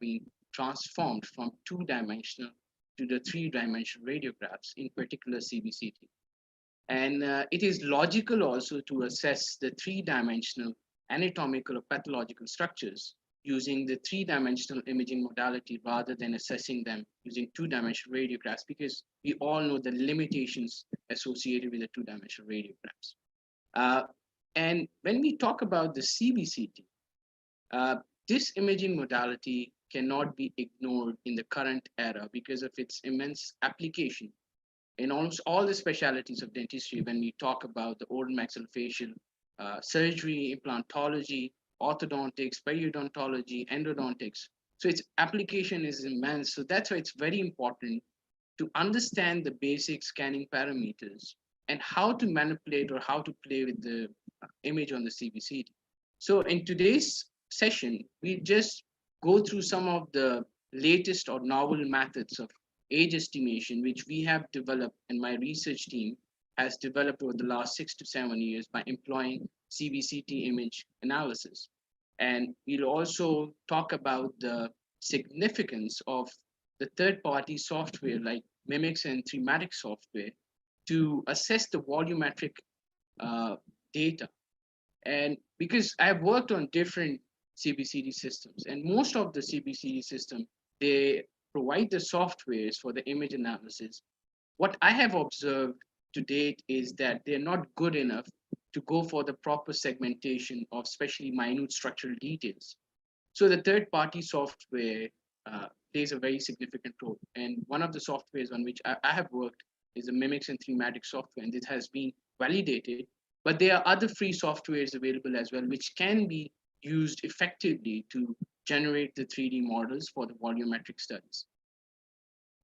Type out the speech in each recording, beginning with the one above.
been transformed from two-dimensional to the three-dimensional radiographs, in particular CBCT. And it is logical also to assess the three-dimensional anatomical or pathological structures using the three-dimensional imaging modality rather than assessing them using two-dimensional radiographs, because we all know the limitations associated with the two-dimensional radiographs. And when we talk about the CBCT, this imaging modality cannot be ignored in the current era because of its immense application in almost all the specialties of dentistry. When we talk about the oral maxillofacial surgery, implantology, orthodontics, periodontology, endodontics. So its application is immense. So that's why it's very important to understand the basic scanning parameters and how to manipulate or how to play with the image on the CBCT. So in today's session, we just go through some of the latest or novel methods of age estimation, which we have developed and my research team has developed over the last 6 to 7 years by employing CBCT image analysis. And we'll also talk about the significance of the third-party software like Mimics and Thematic software to assess the volumetric data. And because I've worked on different CBCT systems, and most of the CBCT system, they provide the softwares for the image analysis. What I have observed to date is that they're not good enough to go for the proper segmentation of especially minute structural details. So the third-party software plays a very significant role. And one of the softwares on which I have worked is the Mimics and Thematic software, and this has been validated. But there are other free softwares available as well, which can be used effectively to generate the 3D models for the volumetric studies.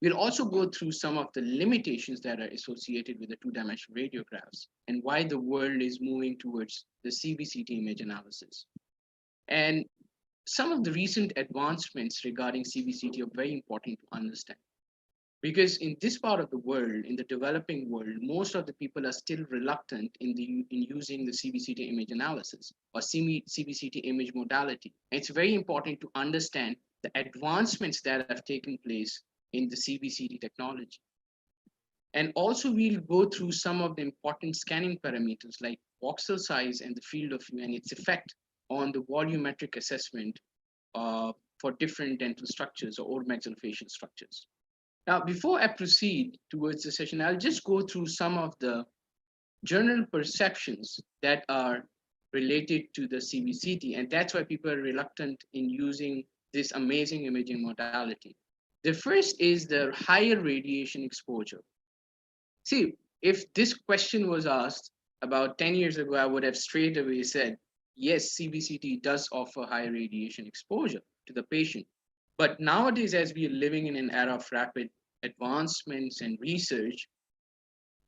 We'll also go through some of the limitations that are associated with the two-dimensional radiographs and why the world is moving towards the CBCT image analysis. And some of the recent advancements regarding CBCT are very important to understand. Because in this part of the world, in the developing world, most of the people are still reluctant in using the CBCT image analysis or CBCT image modality. And it's very important to understand the advancements that have taken place in the CBCT technology. And also we'll go through some of the important scanning parameters like voxel size and the field of view and its effect on the volumetric assessment for different dental structures or oral maxillofacial structures. Now, before I proceed towards the session, I'll just go through some of the general perceptions that are related to the CBCT, and that's why people are reluctant in using this amazing imaging modality. The first is the higher radiation exposure. See, if this question was asked about 10 years ago, I would have straight away said, yes, CBCT does offer high radiation exposure to the patient. But nowadays, as we are living in an era of rapid advancements and research,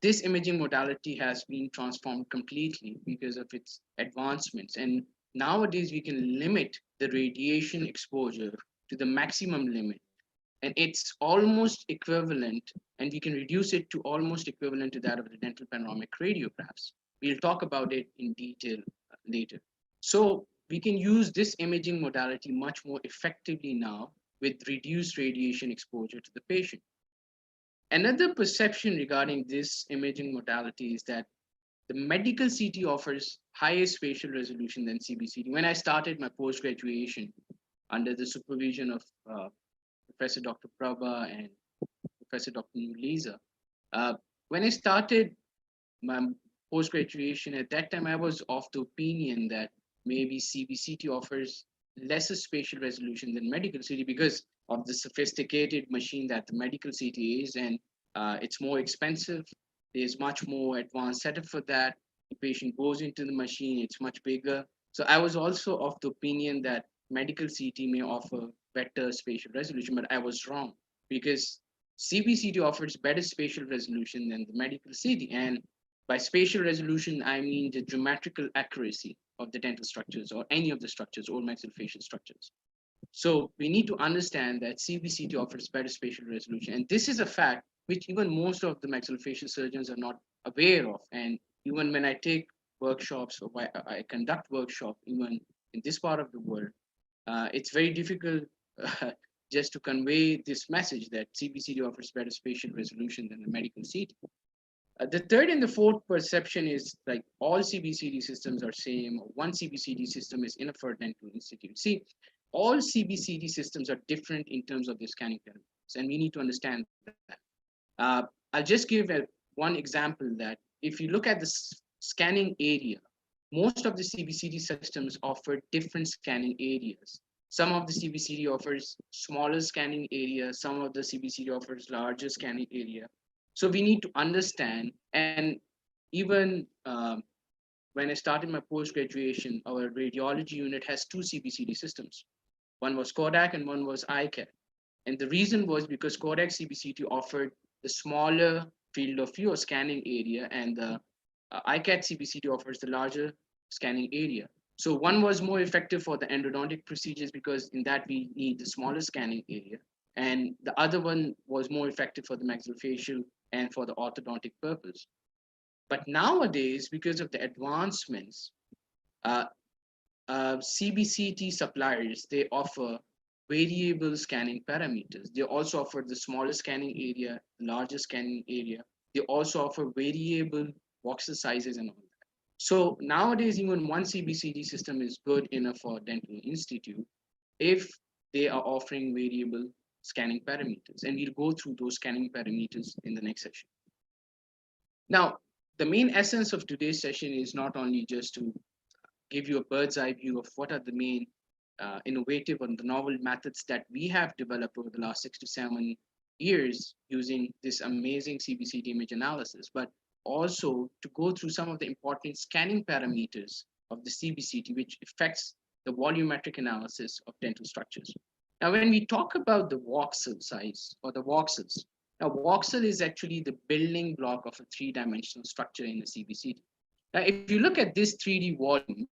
this imaging modality has been transformed completely because of its advancements. And nowadays, we can limit the radiation exposure to the maximum limit. And it's almost equivalent, and we can reduce it to almost equivalent to that of the dental panoramic radiographs. We'll talk about it in detail later. So we can use this imaging modality much more effectively now with reduced radiation exposure to the patient. Another perception regarding this imaging modality is that the medical CT offers higher spatial resolution than CBCT. When I started my post-graduation under the supervision of Professor Dr. Prabha and Professor Dr. Nulisa, when I started my post-graduation, at that time I was of the opinion that maybe CBCT offers lesser spatial resolution than medical CT because of the sophisticated machine that the medical CT is, and it's more expensive. There's much more advanced setup for that. The patient goes into the machine, it's much bigger. So I was also of the opinion that medical CT may offer better spatial resolution, but I was wrong because CBCT offers better spatial resolution than the medical CT. And by spatial resolution, I mean the geometrical accuracy of the dental structures or any of the structures, oral maxillofacial structures. So we need to understand that CBCT offers better spatial resolution. And this is a fact which even most of the maxillofacial surgeons are not aware of. And even when I take workshops or I conduct workshops, even in this part of the world, it's very difficult just to convey this message that CBCT offers better spatial resolution than the medical CT. The third and the fourth perception is like all CBCT systems are same. One CBCT system is enough for a dental institute. See, all CBCT systems are different in terms of their scanning parameters, and we need to understand that. I'll just give one example that if you look at the scanning area, most of the CBCT systems offer different scanning areas. Some of the CBCT offers smaller scanning area, some of the CBCT offers larger scanning area. So we need to understand, and even when I started my post-graduation, our radiology unit has two CBCT systems. One was Kodak and one was ICAT. And the reason was because Kodak CBCT offered the smaller field of view or scanning area, and the ICAT CBCT offers the larger scanning area. So one was more effective for the endodontic procedures because in that we need the smaller scanning area. And the other one was more effective for the maxillofacial and for the orthodontic purpose. But nowadays, because of the advancements, uh, CBCT suppliers, they offer variable scanning parameters. They also offer the smaller scanning area, larger scanning area. They also offer variable voxel sizes and all that. So nowadays, even one CBCT system is good enough for dental institute if they are offering variable scanning parameters. And we'll go through those scanning parameters in the next session. Now, the main essence of today's session is not only just to give you a bird's eye view of what are the main innovative and the novel methods that we have developed over the last 6 to 7 years using this amazing CBCT image analysis, but also to go through some of the important scanning parameters of the CBCT, which affects the volumetric analysis of dental structures. Now, when we talk about the voxel size or the voxels, now voxel is actually the building block of a three-dimensional structure in the CBCT. Now, if you look at this 3D volume,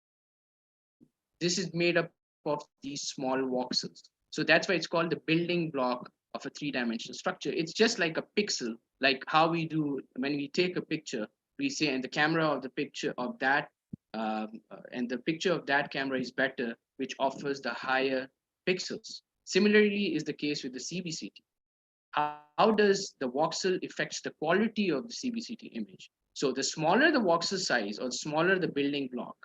this is made up of these small voxels. So that's why it's called the building block of a three-dimensional structure. It's just like a pixel, like how we do when we take a picture, we say, and the camera of the picture of that, and the picture of that camera is better, which offers the higher pixels. Similarly is the case with the CBCT. How does the voxel affects the quality of the CBCT image? So the smaller the voxel size or the smaller the building block,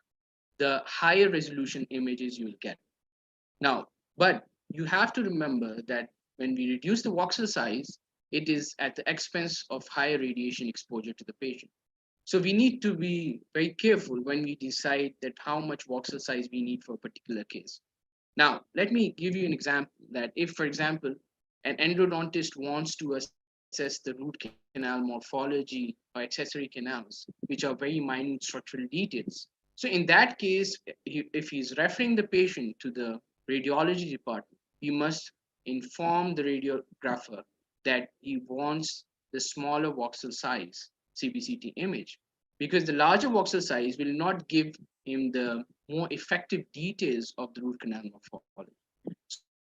the higher resolution images you'll get. Now, but you have to remember that when we reduce the voxel size, it is at the expense of higher radiation exposure to the patient. So we need to be very careful when we decide that how much voxel size we need for a particular case. Now, let me give you an example that if, for example, an endodontist wants to assess the root canal morphology or accessory canals, which are very minute structural details. So in that case, if he's referring the patient to the radiology department, he must inform the radiographer that he wants the smaller voxel size CBCT image, because the larger voxel size will not give him the more effective details of the root canal morphology.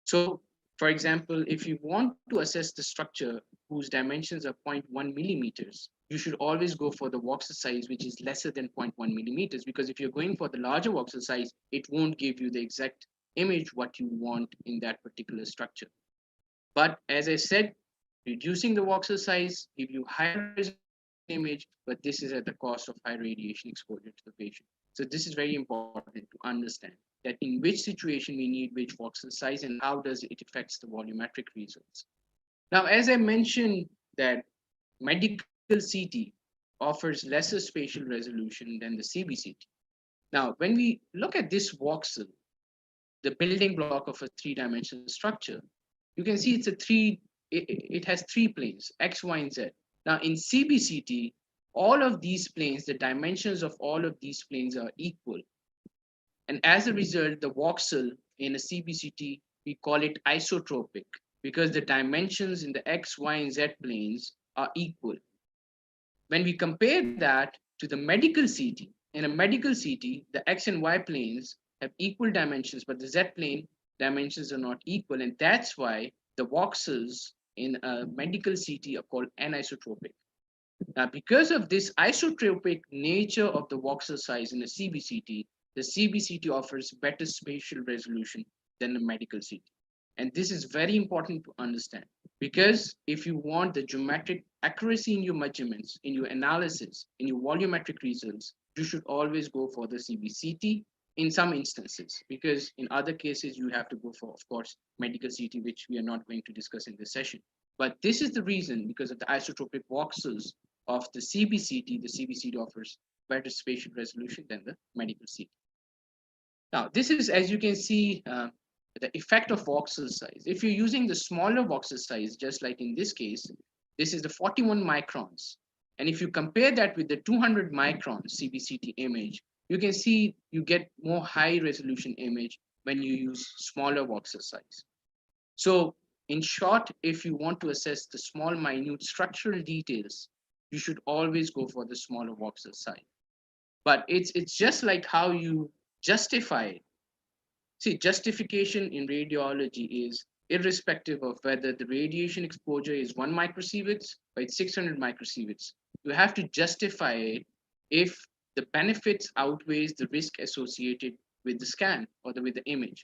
So, for example, if you want to assess the structure whose dimensions are 0.1 millimeters, you should always go for the voxel size which is lesser than 0.1 millimeters, because if you're going for the larger voxel size, it won't give you the exact image what you want in that particular structure. But as I said, reducing the voxel size give you higher image, but this is at the cost of high radiation exposure to the patient. So this is very important to understand that in which situation we need which voxel size and how does it affects the volumetric results. Now, as I mentioned that medical CT offers lesser spatial resolution than the CBCT. Now, when we look at this voxel, the building block of a three-dimensional structure, you can see it has three planes, X, Y, and Z. Now in CBCT, all of these planes, the dimensions of all of these planes are equal. And as a result, the voxel in a CBCT, we call it isotropic because the dimensions in the X, Y, and Z planes are equal. When we compare that to the medical CT, in a medical CT, the X and Y planes have equal dimensions, but the Z plane dimensions are not equal. And that's why the voxels in a medical CT are called anisotropic. Now, because of this isotropic nature of the voxel size in a CBCT, the CBCT offers better spatial resolution than the medical CT. And this is very important to understand, because if you want the geometric accuracy in your measurements, in your analysis, in your volumetric results, you should always go for the CBCT in some instances, because in other cases you have to go for, of course, medical CT, which we are not going to discuss in this session. But this is the reason, because of the isotropic voxels of the CBCT offers better spatial resolution than the medical CT. Now, this is, as you can see, the effect of voxel size. If you're using the smaller voxel size, just like in this case, this is the 41 microns. And if you compare that with the 200 micron CBCT image, you can see you get more high resolution image when you use smaller voxel size. So in short, if you want to assess the small, minute structural details, you should always go for the smaller voxel size. But it's just like how you justify it. See, justification in radiology is irrespective of whether the radiation exposure is 1 microsieverts or it's 600 microsieverts. You have to justify it if the benefits outweighs the risk associated with the scan or with the image.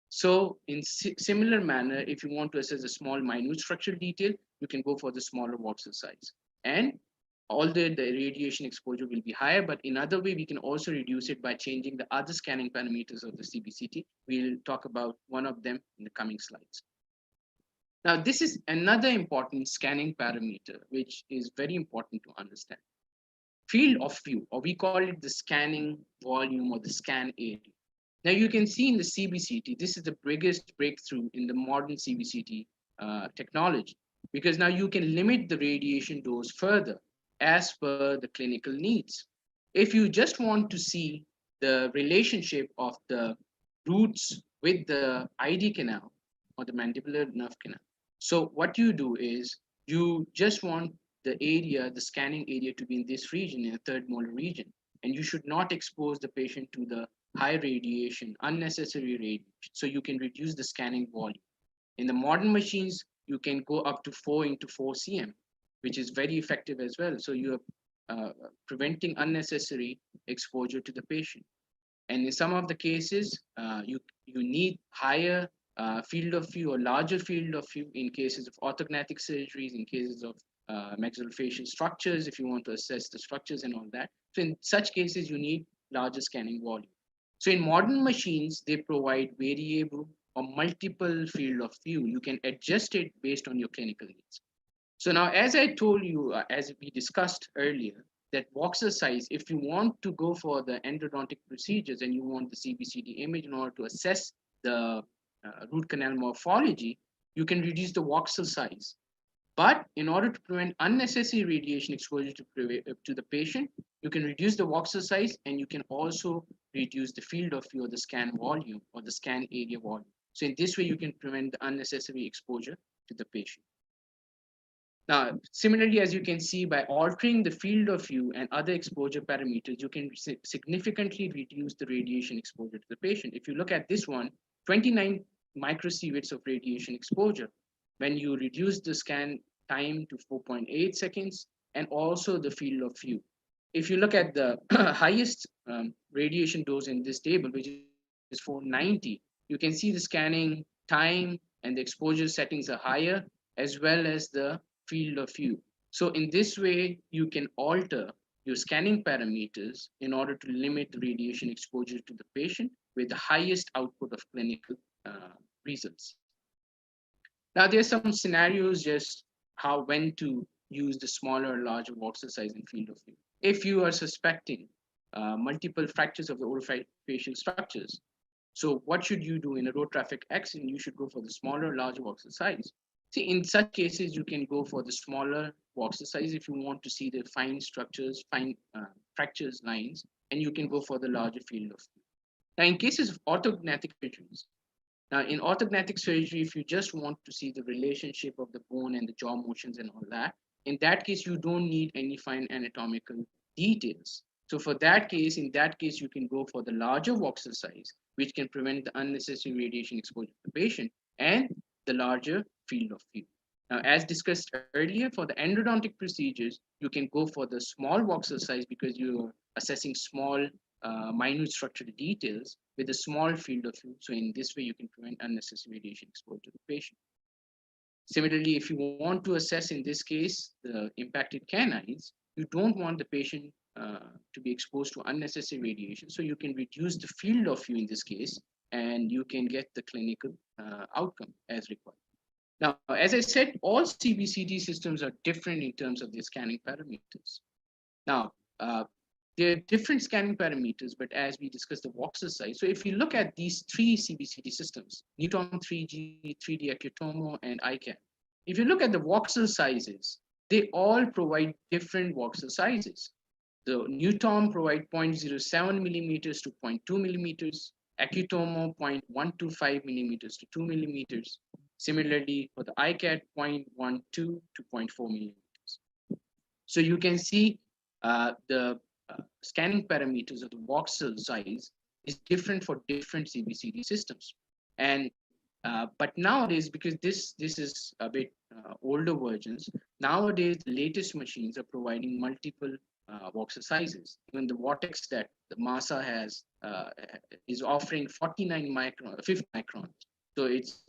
So in similar manner, if you want to assess a small minute structural detail, you can go for the smaller voxel size. And although the radiation exposure will be higher, but in other way, we can also reduce it by changing the other scanning parameters of the CBCT. We'll talk about one of them in the coming slides. Now, this is another important scanning parameter, which is very important to understand. Field of view, or we call it the scanning volume or the scan area. Now, you can see in the CBCT, this is the biggest breakthrough in the modern CBCT technology, because now you can limit the radiation dose further as per the clinical needs. If you just want to see the relationship of the roots with the ID canal or the mandibular nerve canal, so what you do is you just want the area, the scanning area, to be in this region, in the third molar region, and you should not expose the patient to the high radiation, unnecessary radiation, so you can reduce the scanning volume. In the modern machines, you can go up to 4 into 4 cm, which is very effective as well. So you are preventing unnecessary exposure to the patient. And in some of the cases, you need higher field of view or larger field of view in cases of orthognathic surgeries, in cases of maxillofacial structures, if you want to assess the structures and all that. So in such cases, you need larger scanning volume. So in modern machines, they provide variable or multiple field of view. You can adjust it based on your clinical needs. So now, as I told you, as we discussed earlier, that voxel size, if you want to go for the endodontic procedures and you want the CBCT image in order to assess the root canal morphology, you can reduce the voxel size. But in order to prevent unnecessary radiation exposure to the patient, you can reduce the voxel size, and you can also reduce the field of view or the scan volume or the scan area volume. So in this way, you can prevent the unnecessary exposure to the patient. Now, similarly, as you can see, by altering the field of view and other exposure parameters, you can significantly reduce the radiation exposure to the patient. If you look at this one, 29 microsieverts of radiation exposure, when you reduce the scan time to 4.8 seconds, and also the field of view. If you look at the highest radiation dose in this table, which is 490, you can see the scanning time and the exposure settings are higher, as well as the field of view. So in this way, you can alter your scanning parameters in order to limit the radiation exposure to the patient with the highest output of clinical results. Now, there's some scenarios just when to use the smaller or larger voxel size and field of view. If you are suspecting multiple fractures of the orofacial structures, so what should you do in a road traffic accident? You should go for the smaller, larger voxel size. See, in such cases, you can go for the smaller voxel size if you want to see the fine structures, fine fractures lines, and you can go for the larger field of view. Now, in cases of orthognathic surgeries, now in orthognathic surgery, if you just want to see the relationship of the bone and the jaw motions and all that, in that case, you don't need any fine anatomical details. So for that case, in that case, you can go for the larger voxel size, which can prevent the unnecessary radiation exposure to the patient, and the larger field of view. Now, as discussed earlier, for the endodontic procedures, you can go for the small voxel size because you're assessing small minute structural details with a small field of view. So in this way, you can prevent unnecessary radiation exposure to the patient. Similarly, if you want to assess, in this case, the impacted canines, you don't want the patient to be exposed to unnecessary radiation. So you can reduce the field of view in this case, and you can get the clinical outcome as required. Now, as I said, all CBCT systems are different in terms of their scanning parameters. Now, there are different scanning parameters, but as we discussed the voxel size, so if you look at these three CBCT systems, Newton 3G, 3D Accutomo, and ICAT, if you look at the voxel sizes, they all provide different voxel sizes. The Newton provide 0.07 millimeters to 0.2 millimeters, Accutomo 0.125 millimeters to 2 millimeters. Similarly, for the ICAT, 0.12 to 0.4 millimeters. So you can see the scanning parameters of the voxel size is different for different CBCT systems. And but nowadays, because this is a bit older versions, nowadays the latest machines are providing multiple voxel sizes. Even the vortex that the Masa has is offering 49 micron, 50 microns. So it's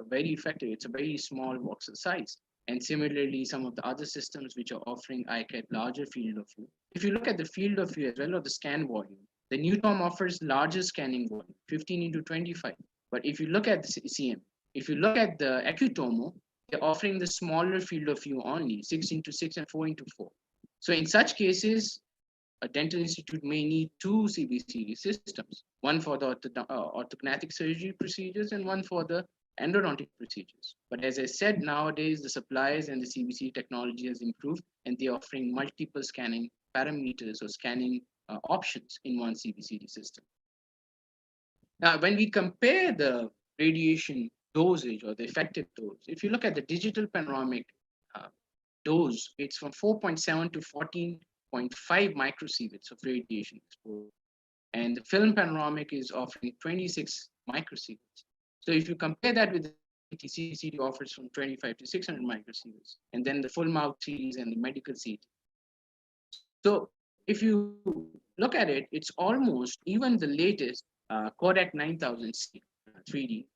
very effective. It's a very small voxel size. And similarly, some of the other systems which are offering ICAT larger field of view. If you look at the field of view as well, or the scan volume, the Newton offers larger scanning volume, 15 into 25. But if you look at the CM, if you look at the Accutomo, they're offering the smaller field of view only, 6 into 6 and 4 into 4. So in such cases, a dental institute may need two CBCT systems, one for the orthognathic surgery procedures and one for the endodontic procedures. But as I said, nowadays, the suppliers and the CBCT technology has improved, and they're offering multiple scanning parameters or scanning options in one CBCT system. Now, when we compare the radiation dosage or the effective dose, if you look at the digital panoramic dose, it's from 4.7 to 14.5 microsieverts of radiation exposure. And the film panoramic is offering 26 microsieverts. So if you compare that with the CBCT offers from 25 to 600 microsieverts, and then the full mouth series and the medical seat. So if you look at it, it's almost even the latest Kodak 9000C 3D,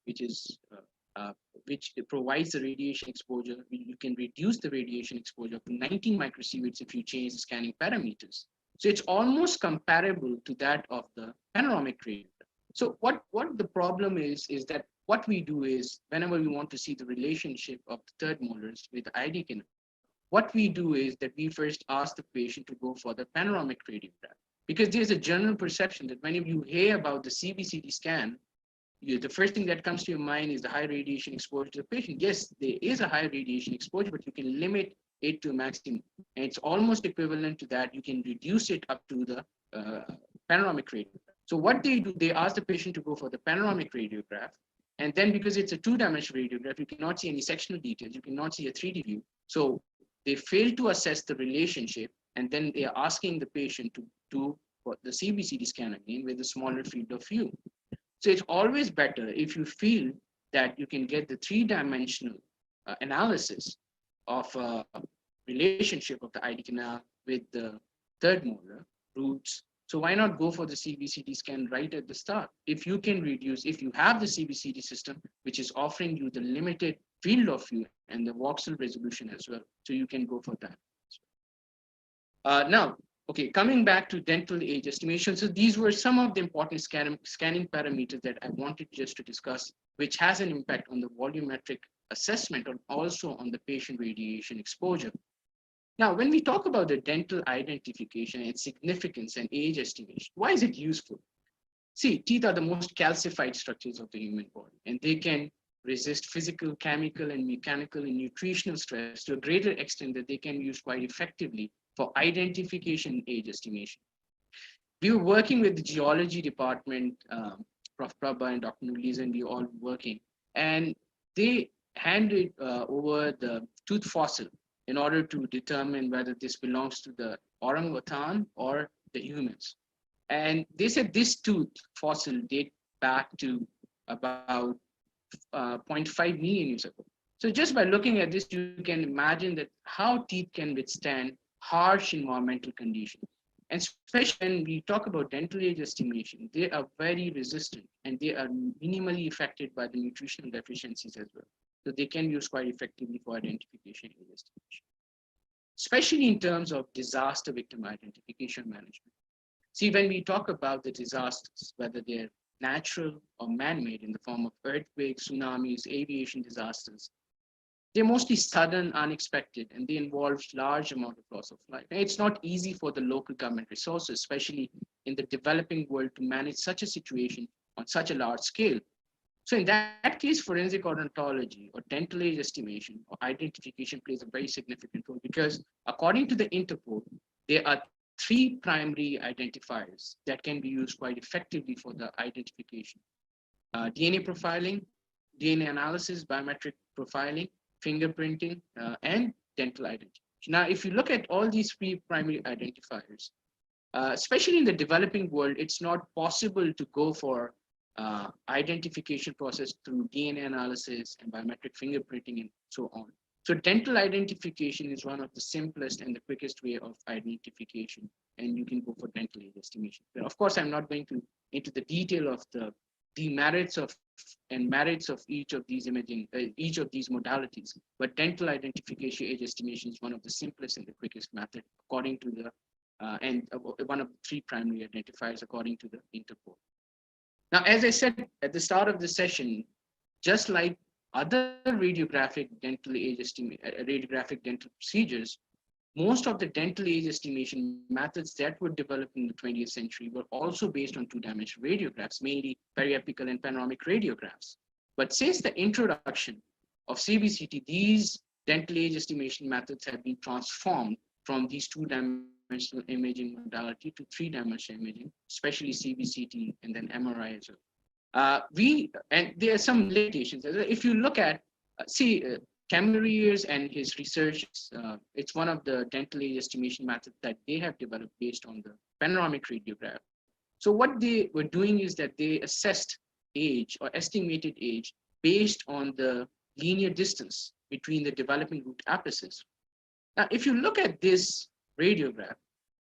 which provides the radiation exposure. You can reduce the radiation exposure to 19 microsieverts if you change the scanning parameters. So it's almost comparable to that of the panoramic radiograph. So what the problem is that what we do is, whenever we want to see the relationship of the third molars with the ID canal, what we do is that we first ask the patient to go for the panoramic radiograph. Because there's a general perception that whenever you hear about the CBCT scan, the first thing that comes to your mind is the high radiation exposure to the patient. Yes, there is a high radiation exposure, but you can limit it to a maximum. And it's almost equivalent to that. You can reduce it up to the panoramic radiograph. So what they do, they ask the patient to go for the panoramic radiograph. And then because it's a two-dimensional radiograph, you cannot see any sectional details. You cannot see a 3D view. So they fail to assess the relationship. And then they are asking the patient to do the CBCT scan again with a smaller field of view. So it's always better if you feel that you can get the three-dimensional analysis of relationship of the ID canal with the third molar roots. So why not go for the CBCT scan right at the start? If you can reduce, if you have the CBCT system, which is offering you the limited field of view and the voxel resolution as well, so you can go for that. Now, okay, coming back to dental age estimation. So these were some of the important scanning parameters that I wanted just to discuss, which has an impact on the volumetric assessment and also on the patient radiation exposure. Now, when we talk about the dental identification and significance and age estimation, why is it useful? See, teeth are the most calcified structures of the human body, and they can resist physical, chemical, and mechanical and nutritional stress to a greater extent that they can be used quite effectively for identification and age estimation. We were working with the geology department, Prof. Prabha and Dr. Nulis, and we all working, and they handed over the tooth fossil in order to determine whether this belongs to the orangutan or the humans. And they said this tooth fossil date back to about 0.5 million years ago. So just by looking at this, you can imagine that how teeth can withstand harsh environmental conditions. And especially when we talk about dental age estimation, they are very resistant and they are minimally affected by the nutritional deficiencies as well. So they can be used quite effectively for identification age estimation, especially in terms of disaster victim identification management. See, when we talk about the disasters, whether they're natural or man-made in the form of earthquakes, tsunamis, aviation disasters, they're mostly sudden, unexpected, and they involve large amount of loss of life. And it's not easy for the local government resources, especially in the developing world, to manage such a situation on such a large scale. So in that case, forensic odontology or dental age estimation or identification plays a very significant role because according to the Interpol, there are three primary identifiers that can be used quite effectively for the identification. DNA profiling, DNA analysis, biometric profiling, fingerprinting, and dental identification. Now, if you look at all these three primary identifiers, especially in the developing world, it's not possible to go for identification process through DNA analysis and biometric fingerprinting and so on. So dental identification is one of the simplest and the quickest way of identification, and you can go for dental age estimation. But of course, I'm not going to into the detail of the merits of and merits of each of these modalities. But dental identification age estimation is one of the simplest and the quickest method according to the one of the three primary identifiers according to the Interpol. Now, as I said at the start of the session, just like other radiographic dental procedures, most of the dental age estimation methods that were developed in the 20th century were also based on two-dimensional radiographs, mainly periapical and panoramic radiographs. But since the introduction of CBCT, these dental age estimation methods have been transformed from these two-dimensional imaging modality to three-dimensional imaging, especially CBCT and then MRI as well. And there are some limitations. If you look at, Cameriers and his research, it's one of the dental age estimation methods that they have developed based on the panoramic radiograph. So what they were doing is that they assessed age or estimated age based on the linear distance between the developing root apices. Now, if you look at this radiograph,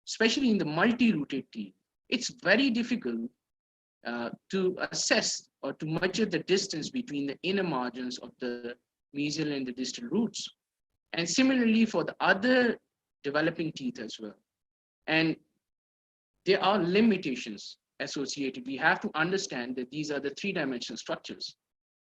especially in the multi-rooted teeth, it's very difficult to assess or to measure the distance between the inner margins of the mesial and the distal roots. And similarly for the other developing teeth as well. And there are limitations associated. We have to understand that these are the three-dimensional structures.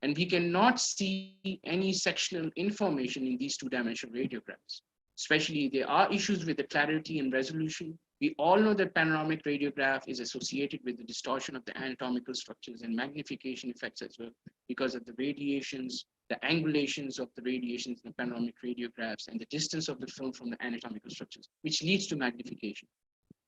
And we cannot see any sectional information in these two-dimensional radiographs. Especially there are issues with the clarity and resolution. We all know that panoramic radiograph is associated with the distortion of the anatomical structures and magnification effects as well because of the radiations, the angulations of the radiations in the panoramic radiographs and the distance of the film from the anatomical structures, which leads to magnification.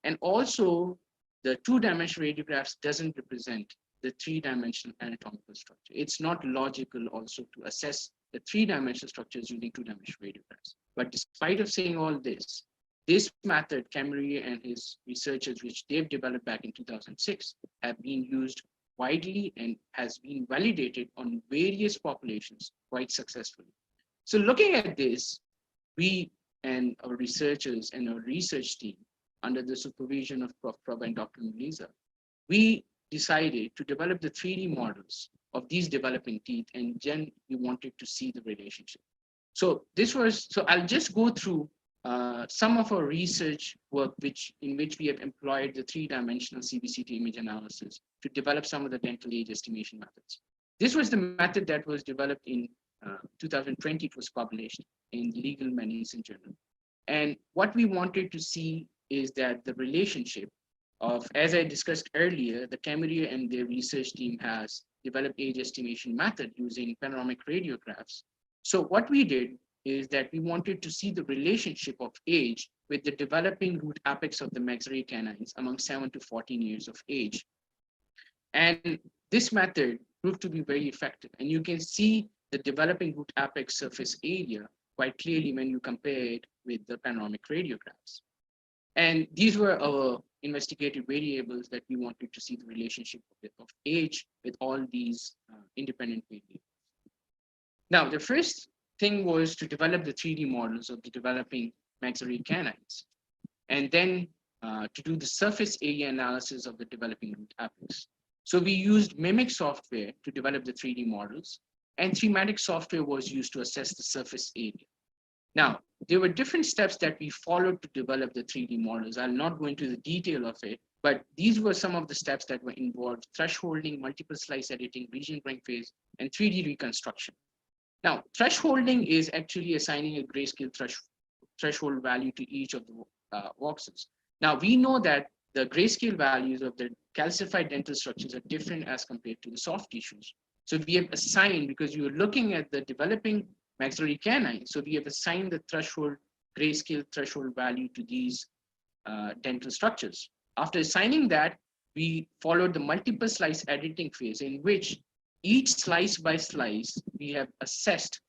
And also the two-dimensional radiographs doesn't represent the three-dimensional anatomical structure. It's not logical also to assess the three-dimensional structures using two-dimensional radiographs. But despite of saying all this method, Camerier and his researchers, which they've developed back in 2006, have been used widely and has been validated on various populations quite successfully. So looking at this, we and our researchers and our research team, under the supervision of Prof. Prabha and Dr. Melisa, we decided to develop the 3D models of these developing teeth, and then we wanted to see the relationship. So I'll just go through some of our research work in which we have employed the three-dimensional CBCT image analysis to develop some of the dental age estimation methods. This was the method that was developed in 2020. It was published in Legal Medicine Journal. And what we wanted to see is that the relationship of, as I discussed earlier, the Camerier and their research team has developed age estimation method using panoramic radiographs. So what we did is that we wanted to see the relationship of age with the developing root apex of the maxillary canines among 7 to 14 years of age. And this method proved to be very effective. And you can see the developing root apex surface area quite clearly when you compare it with the panoramic radiographs. And these were our investigative variables that we wanted to see the relationship of age with all these independent variables. Now, the first thing was to develop the 3D models of the developing maxillary canines. And then to do the surface area analysis of the developing root apex. So we used Mimic software to develop the 3D models, and thematic software was used to assess the surface area. Now, there were different steps that we followed to develop the 3D models. I'll not go into the detail of it, but these were some of the steps that were involved: thresholding, multiple slice editing, region drawing phase, and 3D reconstruction. Now, thresholding is actually assigning a grayscale threshold value to each of the voxels. Now, we know that the grayscale values of the calcified dental structures are different as compared to the soft tissues. So we have assigned, because you are looking at the developing maxillary canine, so we have assigned the grayscale threshold value to these dental structures. After assigning that, we followed the multiple slice editing phase, in which each slice by slice, we have assessed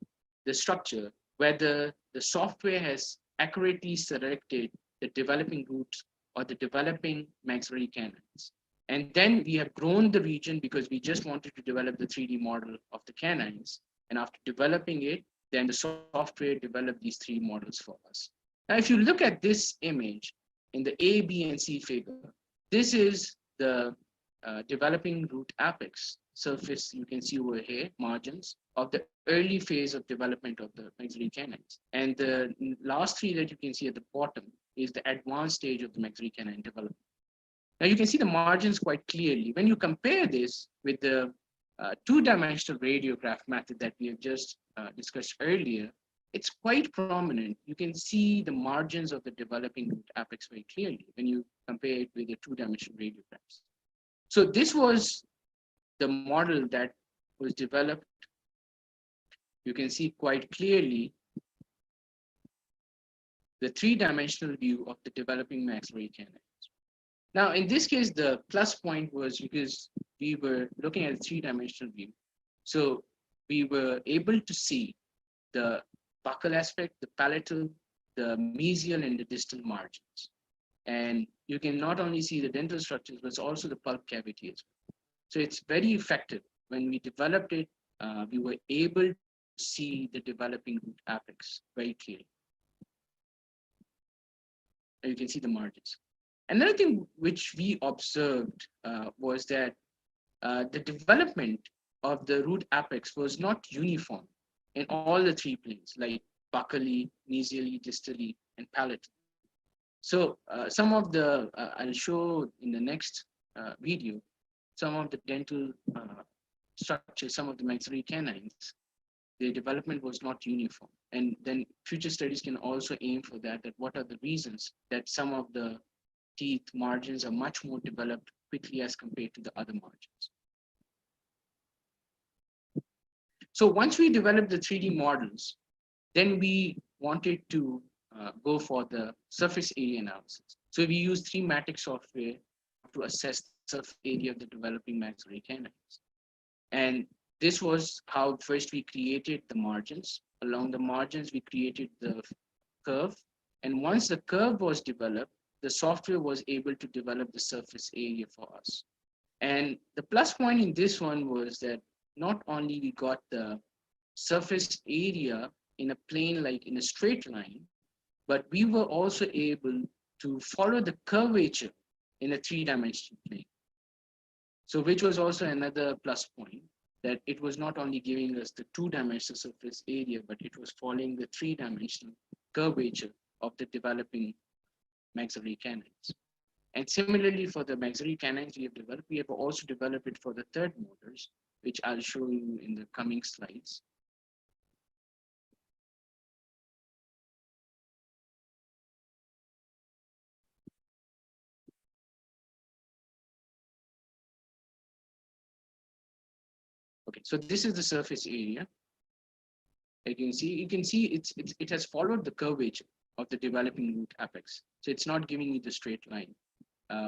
the structure, whether the software has accurately selected the developing roots or the developing maxillary canines. And then we have grown the region because we just wanted to develop the 3D model of the canines. And after developing it, then the software developed these 3 models for us. Now, if you look at this image in the A, B, and C figure, this is the developing root apex surface. You can see over here margins of the early phase of development of the maxillary canines. And the last 3 that you can see at the bottom is the advanced stage of the maxillary canine development. Now you can see the margins quite clearly. When you compare this with the 2-dimensional radiograph method that we have just discussed earlier, it's quite prominent. You can see the margins of the developing root apex very clearly when you compare it with the 2-dimensional radiographs. So this was the model that was developed. You can see quite clearly the 3-dimensional view of the developing maxillary canines. Now, in this case, the plus point was because we were looking at a 3-dimensional view. So we were able to see the buccal aspect, the palatal, the mesial, and the distal margins. And you can not only see the dental structures, but also the pulp cavity as well. So it's very effective. When we developed it, we were able to see the developing root apex very clearly. And you can see the margins. Another thing which we observed was that the development of the root apex was not uniform in all the 3 planes, like buccally, mesially, distally, and palatal. So some of the, I'll show in the next video, some of the dental structures, some of the maxillary canines, their development was not uniform. And then future studies can also aim for that what are the reasons that some of the teeth margins are much more developed quickly as compared to the other margins. So once we developed the 3D models, then we wanted to go for the surface area analysis. So we used thematic software to assess the surface area of the developing maxillary canines. And this was how first we created the margins. Along the margins, we created the curve. And once the curve was developed, the software was able to develop the surface area for us. And the plus point in this one was that not only we got the surface area in a plane, like in a straight line, but we were also able to follow the curvature in a 3-dimensional plane. So which was also another plus point, that it was not only giving us the 2-dimensional surface area, but it was following the 3-dimensional curvature of the developing maxillary canines. And similarly for the maxillary canines we have also developed it for the 3rd motors, which I'll show you in the coming slides. Okay, so this is the surface area. You can see it has followed the curvature of the developing root apex. So it's not giving you the straight line,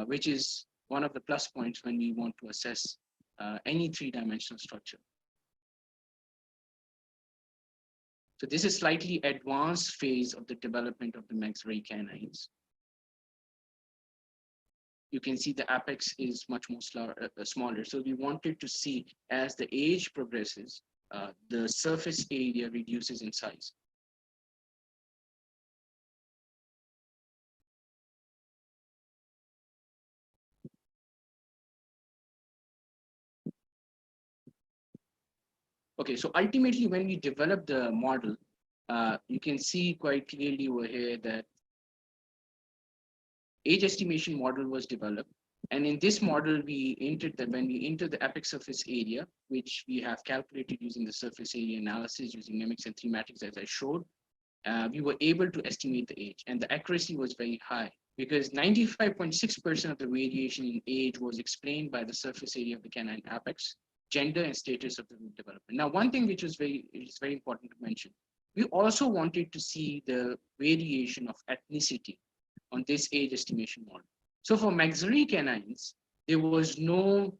which is one of the plus points when we want to assess any 3-dimensional structure. So this is slightly advanced phase of the development of the maxillary canines. You can see the apex is much more smaller. So we wanted to see, as the age progresses, the surface area reduces in size. Okay, so ultimately, when we developed the model, you can see quite clearly over here that age estimation model was developed. And in this model, we entered that when we enter the epic surface area, which we have calculated using the surface area analysis using mimics and thematics, as I showed, we were able to estimate the age, and the accuracy was very high because 95.6% of the variation in age was explained by the surface area of the canine apex, gender, and status of the root development. Now, one thing which is very important to mention, we also wanted to see the variation of ethnicity on this age estimation model. So for maxillary canines, there was no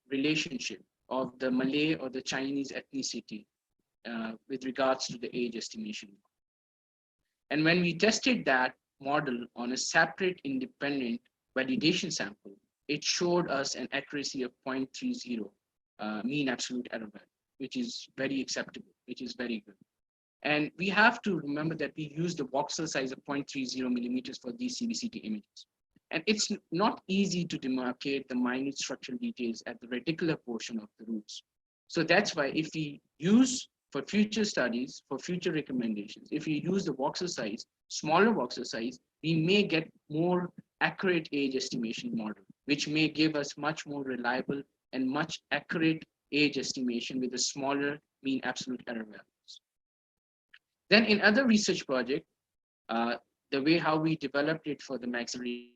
relationship of the Malay or the Chinese ethnicity with regards to the age estimation. And when we tested that model on a separate independent validation sample, it showed us an accuracy of 0.30 mean absolute error value, which is very acceptable, which is very good. And we have to remember that we use the voxel size of 0.30 millimeters for these CBCT images. And it's not easy to demarcate the minute structural details at the reticular portion of the roots. So that's why if we use for future studies, for future recommendations, if we use the voxel size, smaller voxel size, we may get more accurate age estimation model, which may give us much more reliable and much accurate age estimation with a smaller mean absolute error values. Then in other research projects, the way how we developed it for the maxillary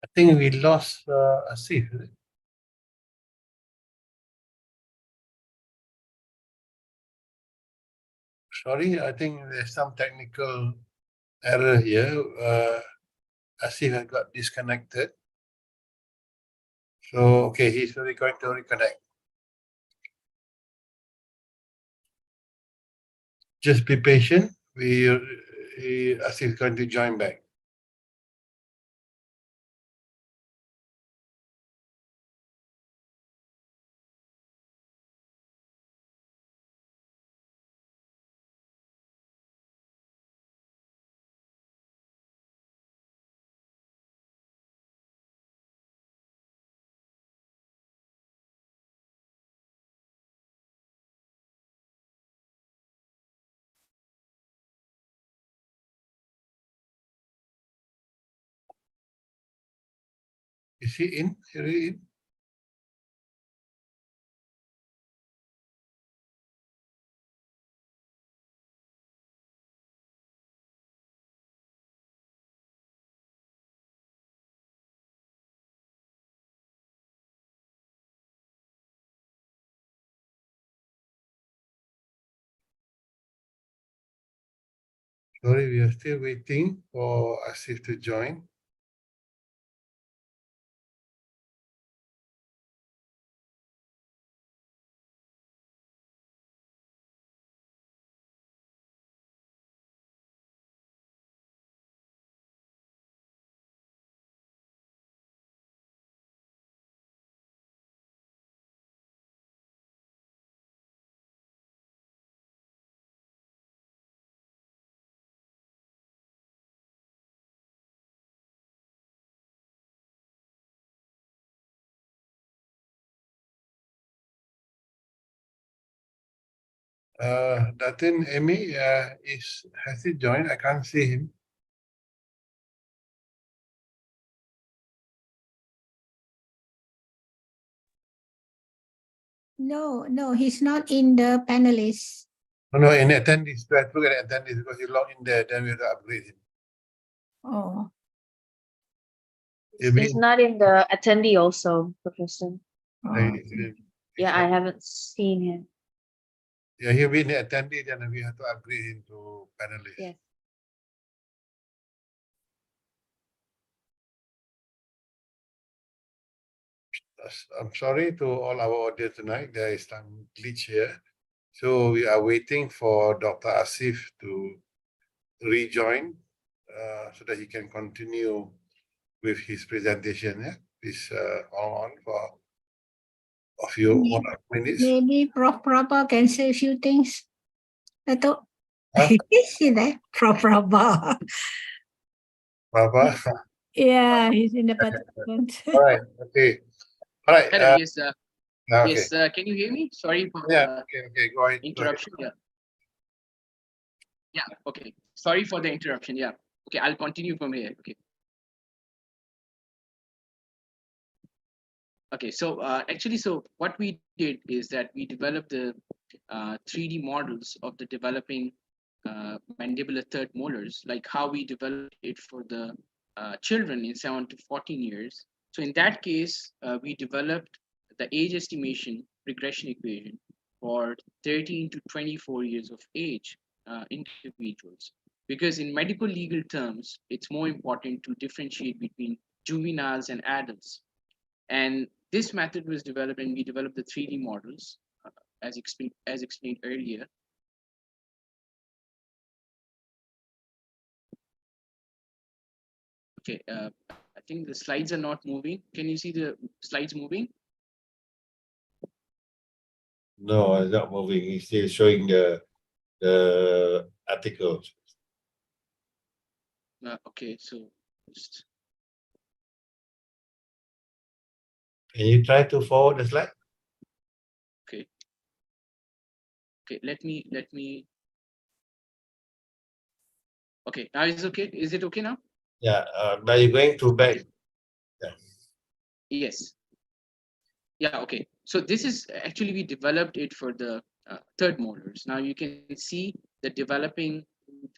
I think we lost Asif. Sorry, I think there's some technical error here. Asif has got disconnected. So, okay, he's really going to reconnect. Just be patient. Asif is going to join back. Is he in? Is he in? Sorry, we are still waiting for Asif to join. Datin Amy, has he joined? I can't see him. No, he's not in the panelists. No, in attendees. We have to look at attendees because you log in there, then we have to upgrade him. Oh, He'll be He's not in the attendee also, Professor. oh. Yeah, I haven't seen him. Yeah, he'll be an attendee, then we have to upgrade him to panelist. Yes. I'm sorry to all our audience tonight. There is some glitch here. So we are waiting for Dr. Asif to rejoin so that he can continue with his presentation. Yeah, please hold on for a few more minutes. Maybe Prof. Prabha can say a few things. Atau Huh? see that Prof. Prabha. Baba. Yeah, he's in the participant. All right. Okay. All right. Hello, yes, Okay. yes. Can you hear me? Sorry for Yeah. the Okay. Okay. Go ahead. interruption. Yeah. Yeah. Okay. Sorry for the interruption. Yeah. Okay. I'll continue from here. Okay. Okay. So actually, so what we did is that we developed the 3D models of the developing mandibular third molars, like how we developed it for the children in 7 to 14 years. So in that case, we developed the age estimation regression equation for 13 to 24 years of age individuals. Because in medical legal terms, it's more important to differentiate between juveniles and adults. And this method was developed, and we developed the 3D models as explained earlier. Okay, I think the slides are not moving. Can you see the slides moving? No, it's not moving. He's still showing the articles. Okay, so just, Can you try to forward the slide? okay. Okay, let me. Okay, now is okay. Is it okay now? Yeah. Now you're going to back. Yeah. Yes. Yeah. Okay. So this is actually we developed it for the third molars. Now you can see the developing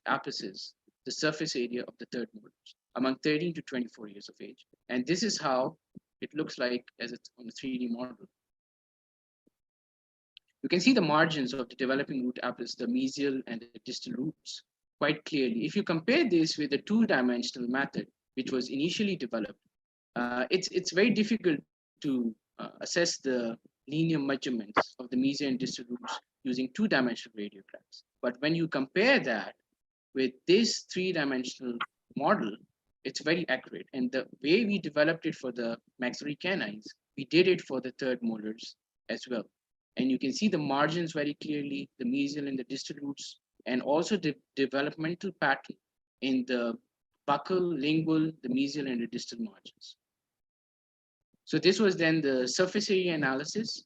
apices, the surface area of the third molars among 13 to 24 years of age, and this is how it looks like as it's on the 3D model. You can see the margins of the developing root apis, the mesial and the distal roots, quite clearly. If you compare this with the two-dimensional method, which was initially developed, it's very difficult to assess the linear measurements of the mesial and distal roots using two-dimensional radiographs. But when you compare that with this three-dimensional model, it's very accurate. And the way we developed it for the maxillary canines, we did it for the third molars as well. And you can see the margins very clearly, the mesial and the distal roots, and also the developmental pattern in the buccal, lingual, the mesial, and the distal margins. So this was then the surface area analysis.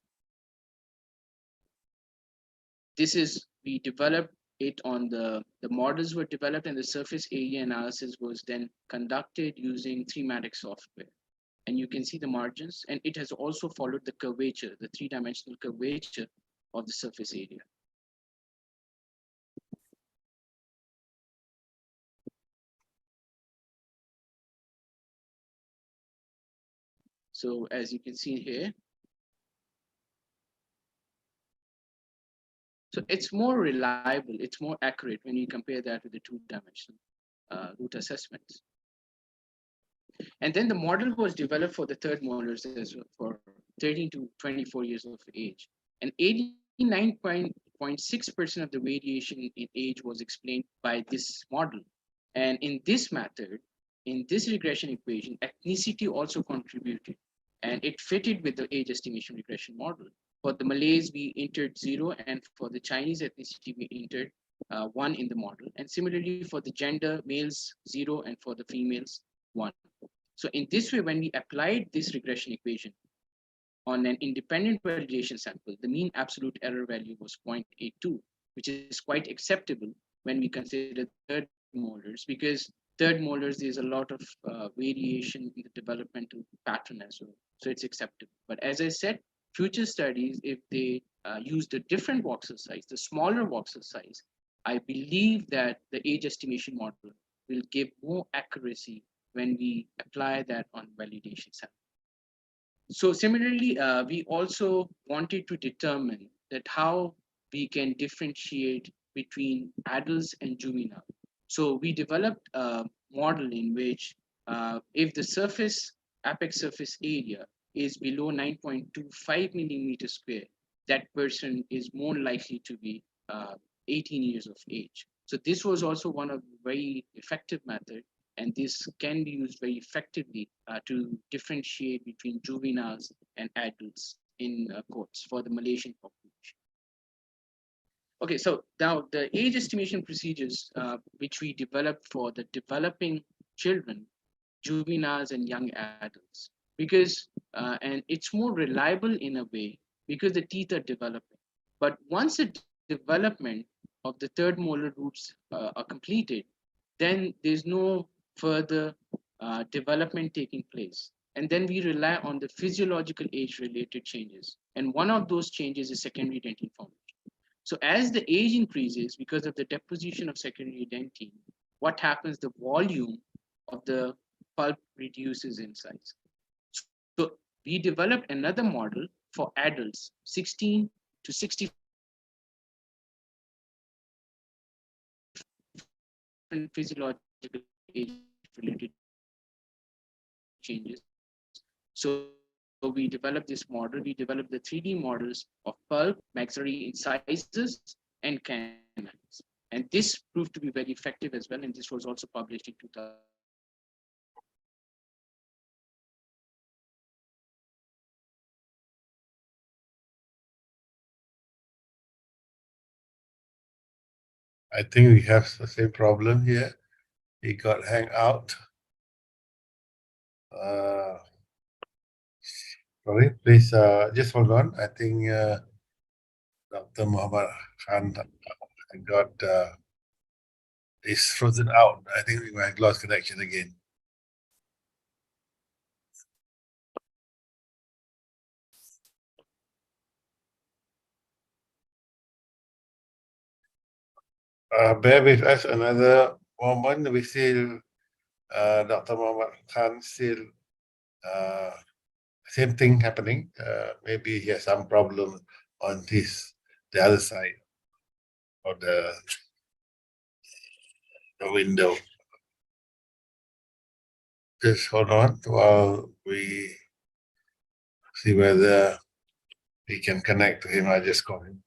This is, we developed it on the models were developed, and the surface area analysis was then conducted using 3-matic software. And you can see the margins, and it has also followed the curvature, the three-dimensional curvature of the surface area. So as you can see here, so it's more reliable, it's more accurate when you compare that with the two-dimensional root assessments. And then the model was developed for the third molars as well, for 13 to 24 years of age. And 89.6% of the variation in age was explained by this model. And in this method, in this regression equation, ethnicity also contributed, and it fitted with the age estimation regression model. For the Malays, we entered 0, and for the Chinese ethnicity, we entered 1 in the model. And similarly, for the gender, males 0, and for the females 1. So in this way, when we applied this regression equation on an independent validation sample, the mean absolute error value was 0.82, which is quite acceptable when we consider third molars, because third molars, there's a lot of variation in the developmental pattern as well. So it's acceptable. But as I said, future studies, if they use the different voxel size, the smaller voxel size, I believe that the age estimation model will give more accuracy when we apply that on validation sample. So similarly, we also wanted to determine that how we can differentiate between adults and juvenile. So we developed a model in which if the apex surface area is below 9.25 millimeters square, that person is more likely to be 18 years of age. So this was also one of the very effective methods, and this can be used very effectively to differentiate between juveniles and adults in courts for the Malaysian population. Okay, so now the age estimation procedures which we developed for the developing children, juveniles and young adults, because and it's more reliable in a way because the teeth are developing. But once the development of the third molar roots are completed, then there's no further development taking place. And then we rely on the physiological age related changes. And one of those changes is secondary dentine formation. So as the age increases because of the deposition of secondary dentine, what happens? The volume of the pulp reduces in size. So we developed another model for adults 16 to 65 different physiological age related changes. So we developed this model. We developed the 3D models of pulp, maxillary incisors, and canines. And this proved to be very effective as well. And this was also published in 2000. I think we have the same problem here. He got hang out. Sorry, please just hold on. I think Dr. Muhammad Khan got is frozen out. I think we might lost connection again. Bear with us another moment. We still, Dr. Muhammad Khan still, same thing happening. Maybe he has some problem on the other side of the window. Just hold on while we see whether we can connect to him. I just call him.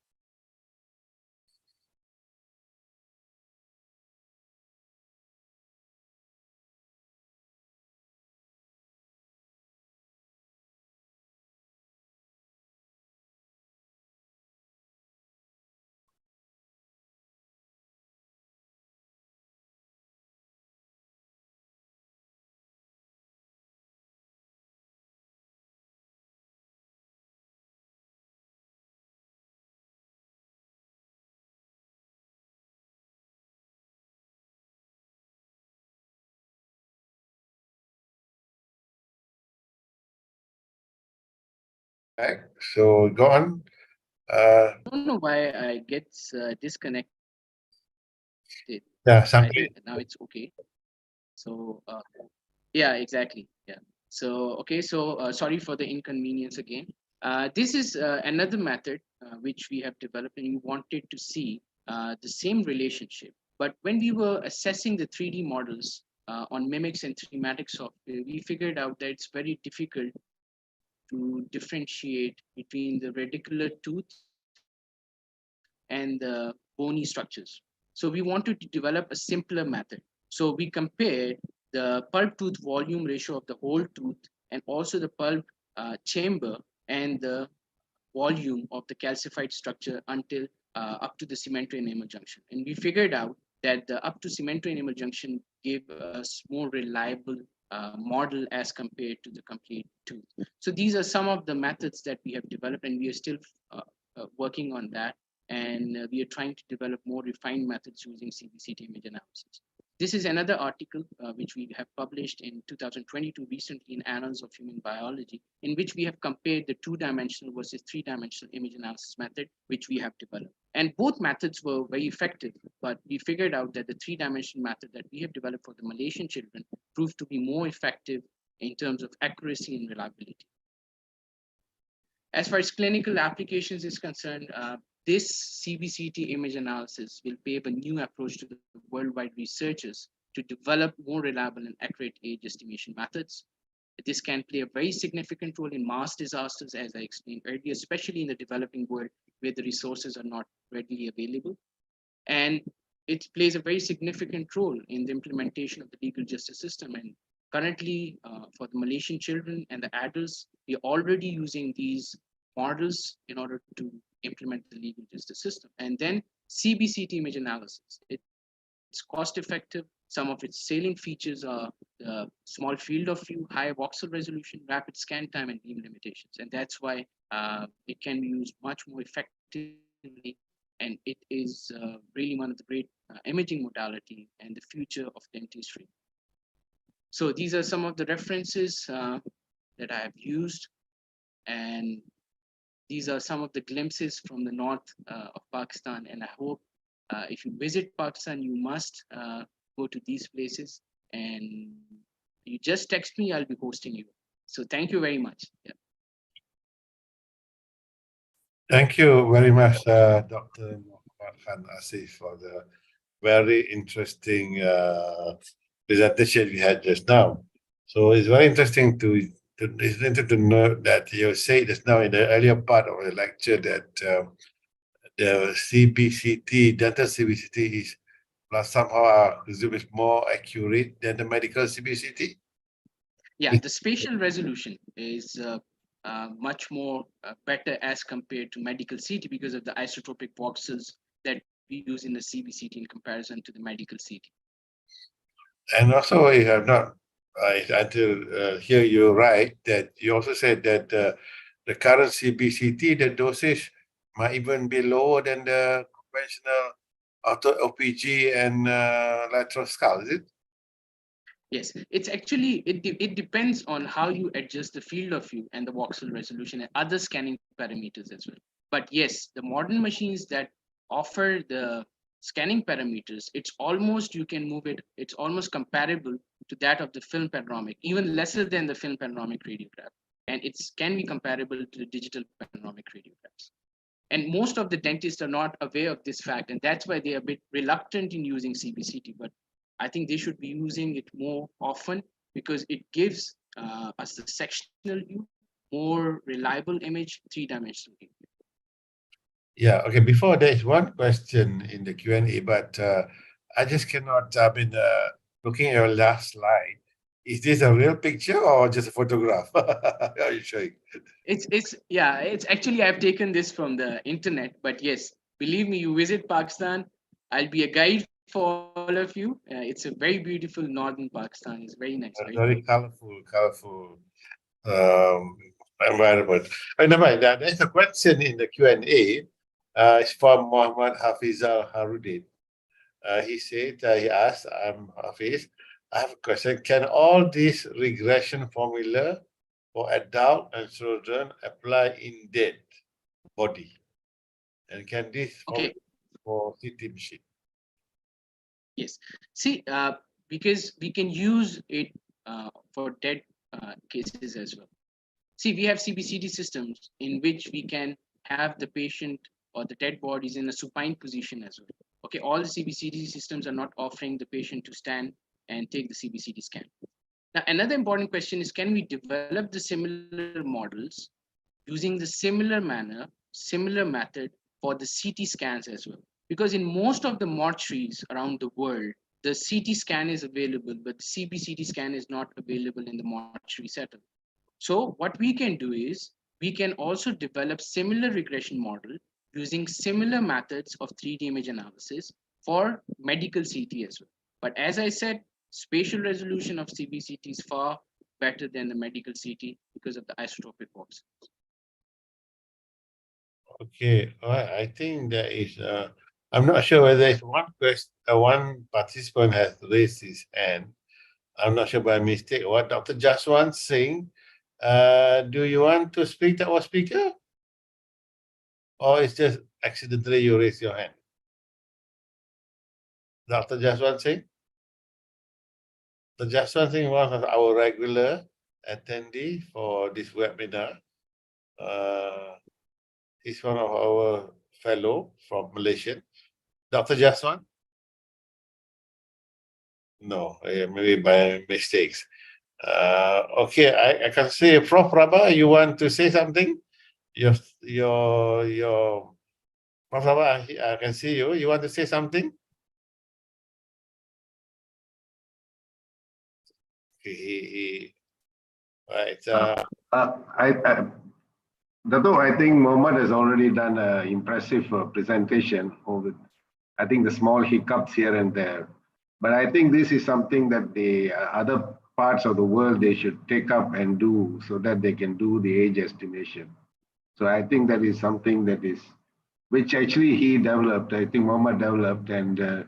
Right. So go on. I don't know why I get disconnected. Yeah, I something. think now it's okay. So yeah, exactly. Yeah. So okay. So sorry for the inconvenience again. This is another method which we have developed, and we wanted to see the same relationship. But when we were assessing the 3D models on mimics and thematic software, we figured out that it's very difficult to differentiate between the radicular tooth and the bony structures. So we wanted to develop a simpler method. So we compared the pulp tooth volume ratio of the whole tooth and also the pulp chamber and the volume of the calcified structure until up to the cementary enamel junction. And we figured out that the up to cementary enamel junction gave us more reliable model as compared to the complete tooth. So these are some of the methods that we have developed, and we are still working on that. And we are trying to develop more refined methods using CBCT image analysis. This is another article which we have published in 2022 recently in Annals of Human Biology, in which we have compared the two-dimensional versus three-dimensional image analysis method, which we have developed. And both methods were very effective, but we figured out that the three-dimensional method that we have developed for the Malaysian children proved to be more effective in terms of accuracy and reliability. As far as clinical applications is concerned, this CBCT image analysis will pave a new approach to the worldwide researchers to develop more reliable and accurate age estimation methods. This can play a very significant role in mass disasters, as I explained earlier, especially in the developing world where the resources are not readily available. And it plays a very significant role in the implementation of the legal justice system. And currently, for the Malaysian children and the adults, we are already using these models in order to implement the legal justice system. And then CBCT image analysis. It's cost effective. Some of its salient features are the small field of view, high voxel resolution, rapid scan time, and beam limitations. And that's why it can be used much more effectively. And it is really one of the great imaging modality and the future of dentistry. So these are some of the references that I have used. And these are some of the glimpses from the north of Pakistan. And I hope if you visit Pakistan, you must go to these places. And you just text me, I'll be hosting you. So thank you very much. Yeah. Thank you very much, Dr. Khan Asif, for the very interesting presentation we had just now. So it's very interesting to know that you said just now in the earlier part of the lecture that the CBCT, dental CBCT is somehow presumed is more accurate than the medical CBCT. Yeah, the spatial resolution is much more better as compared to medical CT because of the isotropic voxels that we use in the CBCT in comparison to the medical CT. And also, I have not, until hear you right, that you also said that the current CBCT, the dosage might even be lower than the conventional auto OPG and lateral skull, is it? Yes, it's actually, it depends on how you adjust the field of view and the voxel resolution and other scanning parameters as well. But yes, the modern machines that offer the scanning parameters, it's almost, you can move it, it's almost comparable to that of the film panoramic, even lesser than the film panoramic radiograph. And it can be comparable to the digital panoramic radiographs. And most of the dentists are not aware of this fact, and that's why they're a bit reluctant in using CBCT. But I think they should be using it more often because it gives us the sectional view, more reliable image, three-dimensional view. Yeah, okay. Before there is one question in the Q&A, but I just cannot, looking at your last slide, is this a real picture or just a photograph? Are you showing? It's actually, I've taken this from the internet, but yes, believe me, you visit Pakistan, I'll be a guide for all of you. It's a very beautiful northern Pakistan. It's very nice. Very colorful environment. Never mind. There's a question in the Q&A. It's from Muhammad Hafizal Harudin. He said, he asked, I'm Hafiz, I have a question. Can all these regression formula for adult and children apply in dead body? And can this Okay. for CT machine? Yes. See, because we can use it for dead cases as well. See, we have CBCT systems in which we can have the patient or the dead bodies in a supine position as well. Okay, all the CBCT systems are not offering the patient to stand and take the CBCT scan. Now, another important question is, can we develop the similar models using the similar manner, similar method for the CT scans as well? Because in most of the mortuaries around the world, the CT scan is available, but the CBCT scan is not available in the mortuary setup. So what we can do is, we can also develop similar regression model using similar methods of 3D image analysis for medical CT as well. But as I said, spatial resolution of CBCT is far better than the medical CT because of the isotropic voxels. Okay, all right. I think there is. I'm not sure whether it's one question. One participant has raised his hand. I'm not sure by mistake or what. Dr. Jaswant Singh, do you want to speak to our speaker? Or it's just accidentally you raise your hand? Dr. Jaswant Singh? Dr. Jaswant Singh was our regular attendee for this webinar. He's one of our fellow from Malaysia. Dr. Jaswan? No, maybe by mistakes. Okay, I can say, Prof. Rabah, you want to say something? Your Prof. Rabah, I can see you. You want to say something? Right. Dato, I think Mohammed has already done an impressive presentation over, I think, the small hiccups here and there. But I think this is something that the other parts of the world, they should take up and do so that they can do the age estimation. So I think that is something that is, which actually he developed, I think Mohammed developed, and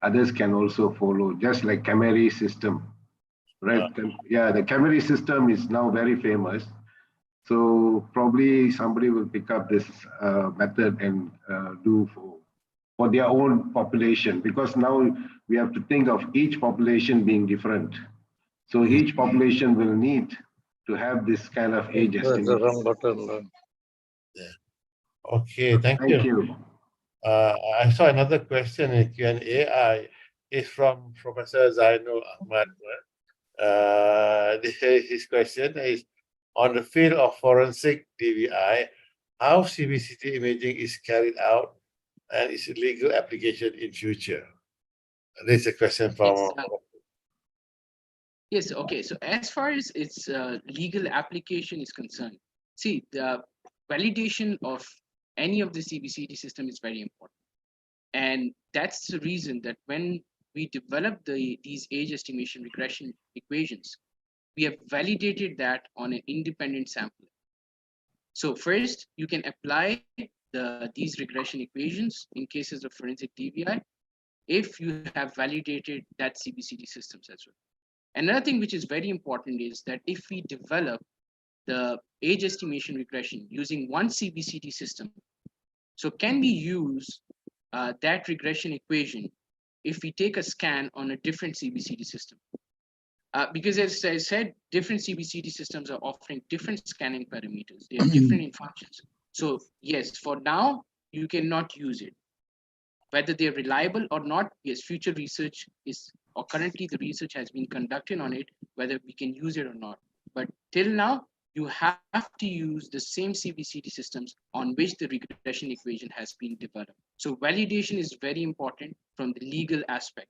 others can also follow, just like Cameri system, right? Yeah, the Cameri system is now very famous. So probably somebody will pick up this method and do for their own population, because now we have to think of each population being different. So each population will need to have this kind of age estimation. Yeah. Okay, thank Thank you. you. I saw another question in Q&A. It's from Professor Zainul Ahmad. His question is, on the field of forensic DVI, how CBCT imaging is carried out and its legal application in future? This is a question from... Yes, okay. So as far as its legal application is concerned, see, the validation of any of the CBCT system is very important. And that's the reason that when we develop these age estimation regression equations, we have validated that on an independent sample. So first, you can apply these regression equations in cases of forensic DVI if you have validated that CBCT systems as well. Another thing which is very important is that if we develop the age estimation regression using one CBCT system, so can we use that regression equation if we take a scan on a different CBCT system? Because as I said, different CBCT systems are offering different scanning parameters. They are different in functions. So yes, for now, you cannot use it. Whether they're reliable or not, yes, future research is, or currently the research has been conducted on it, whether we can use it or not. But till now, you have to use the same CBCT systems on which the regression equation has been developed. So validation is very important from the legal aspect.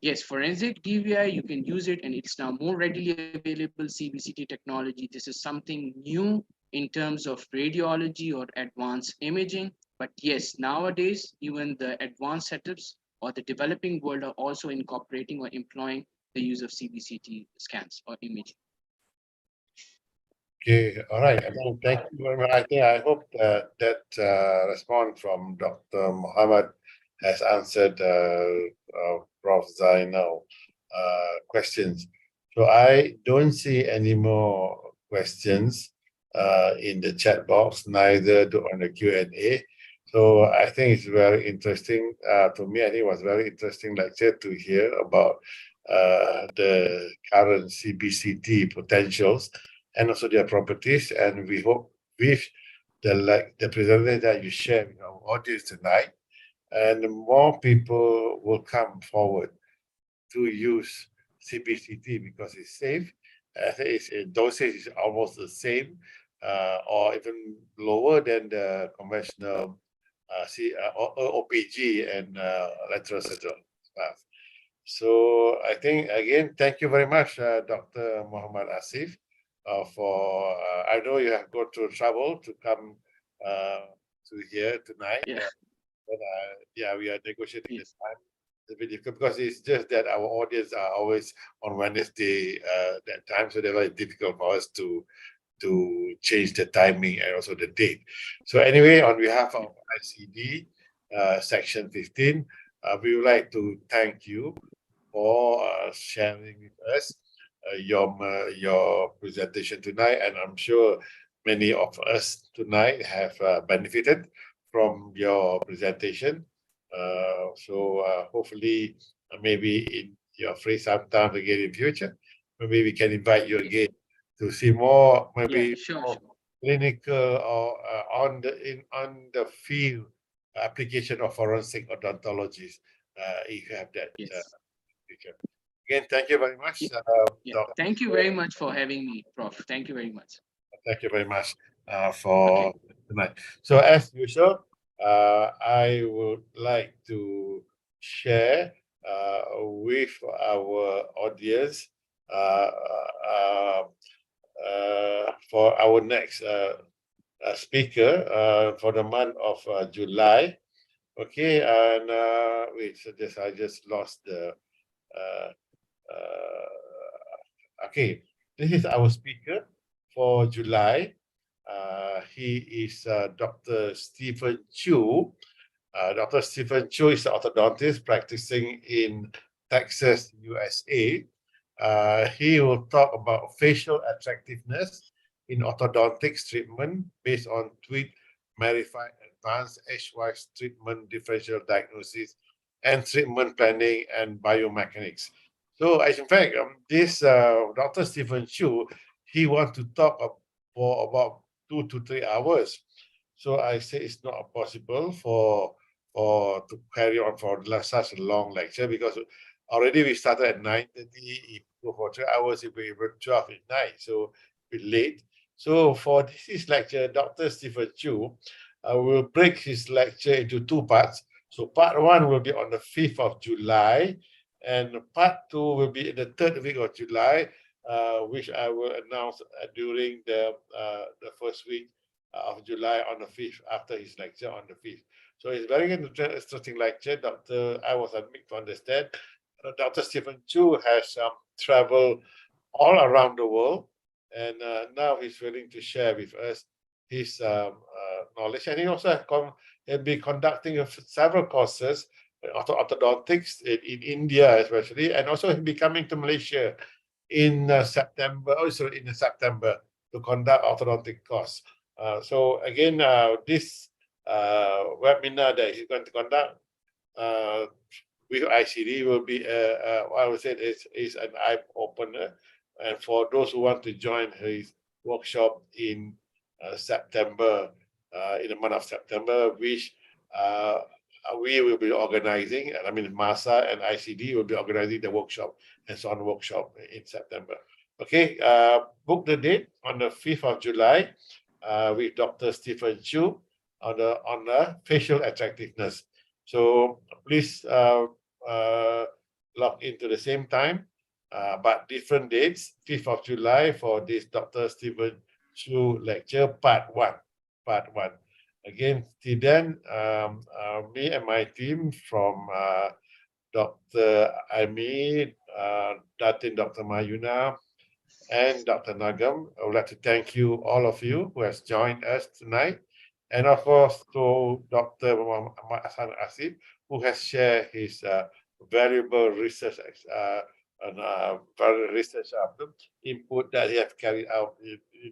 Yes, forensic DVI, you can use it and it's now more readily available CBCT technology. This is something new in terms of radiology or advanced imaging. But yes, nowadays, even the advanced setups or the developing world are also incorporating or employing the use of CBCT scans or imaging. Okay, all right. Thank you very much. I hope that response from Dr. Muhammad has answered Prof. Zainal questions. So I don't see any more questions in the chat box, neither on the Q&A. So I think it's very interesting. To me, I think it was very interesting lecture to hear about the current CBCT potentials and also their properties. And we hope with the presentation that you share with our audience tonight, and more people will come forward to use CBCT because it's safe. I think dosage is almost the same or even lower than the conventional OPG and letrozole. So I think, again, thank you very much, Dr. Muhammad Asif, for, I know you have gone through trouble to come to here tonight. Yeah. But yeah, we are negotiating this time. It's a bit difficult because it's just that our audience are always on Wednesday that time, so they're very difficult for us to change the timing and also the date. So anyway, on behalf of ICD Section 15, we would like to thank you for sharing with us your presentation tonight, and I'm sure many of us tonight have benefited from your presentation. So hopefully, maybe in your free sometime again in future, maybe we can invite you again to see more, maybe Yeah, sure. clinical or on the field application of forensic odontologists. If you have that Yes. picture. Again, thank you very much. Yeah. Dr. Thank you very much for having me, Prof. Thank you very much. Thank you very much for Okay. tonight. So as usual, I would like to share with our audience for our next speaker for the month of July. Okay, and wait, so I just lost the. Okay, this is our speaker for July. He is Dr. Stephen Chu. Dr. Stephen Chu is an orthodontist practicing in Texas, USA. He will talk about facial attractiveness in orthodontics treatment based on tweet verified advanced edgewise treatment differential diagnosis and treatment planning and biomechanics. So, in fact, this Dr. Stephen Chu, he wants to talk for about 2 to 3 hours. So I say it's not possible for to carry on for such a long lecture because already we started at 9:30. If go for 3 hours, it will be 12 at night. So a bit late. So for this lecture, Dr. Stephen Chu will break his lecture into 2 parts. So part 1 will be on the 5th of July, and part 2 will be in the 3rd week of July, which I will announce during the first week of July on the 5th, after his lecture on the 5th. So it's very interesting lecture. I was admitted to understand Dr. Stephen Chu has traveled all around the world, and now he's willing to share with us his knowledge. And he also has been conducting several courses, orthodontics in India especially, and also he'll be coming to Malaysia in September, in September to conduct orthodontic course. So again, this webinar that he's going to conduct with ICD will be, I would say, is an eye opener, and for those who want to join his workshop in September, in the month of September, which we will be organizing. I mean, MASA and ICD will be organizing the workshop, hands-on workshop in September. Okay, book the date on the 5th of July with Dr. Stephen Chu on the facial attractiveness. So please log into the same time, but different dates. 5th of July for this Dr. Stephen Chu lecture, part 1. Again, till then, me and my team from Dr. Ami, Datin Dr. Mayuna, and Dr. Nagam, I would like to thank you, all of you who has joined us tonight. And of course, to Dr. Muhammad Hassan Asif, who has shared his valuable research input that he has carried out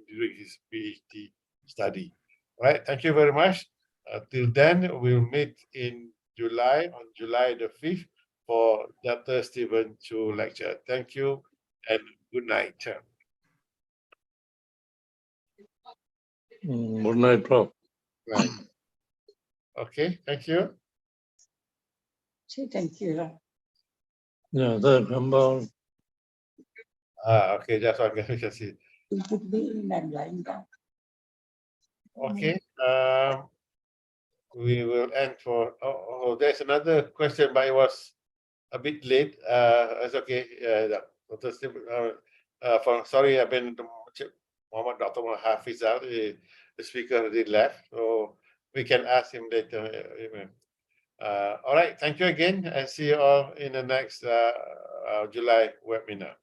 during his PhD study. All right, thank you very much. Till then, we'll meet in July, on July the 5th, for Dr. Stephen Chu lecture. Thank you and good night. Good night, Prof. Right. Okay, thank you. Say thank you. Yeah, that number. Okay, just one we can see. It would be in and lying down. Okay, we will end for. Oh, there's another question, but it was a bit late. It's okay. Dr. Steve, sorry, I've been Muhammad Dr. Hafiz out. The speaker already left, so we can ask him later. All right, thank you again, and see you all in the next July webinar.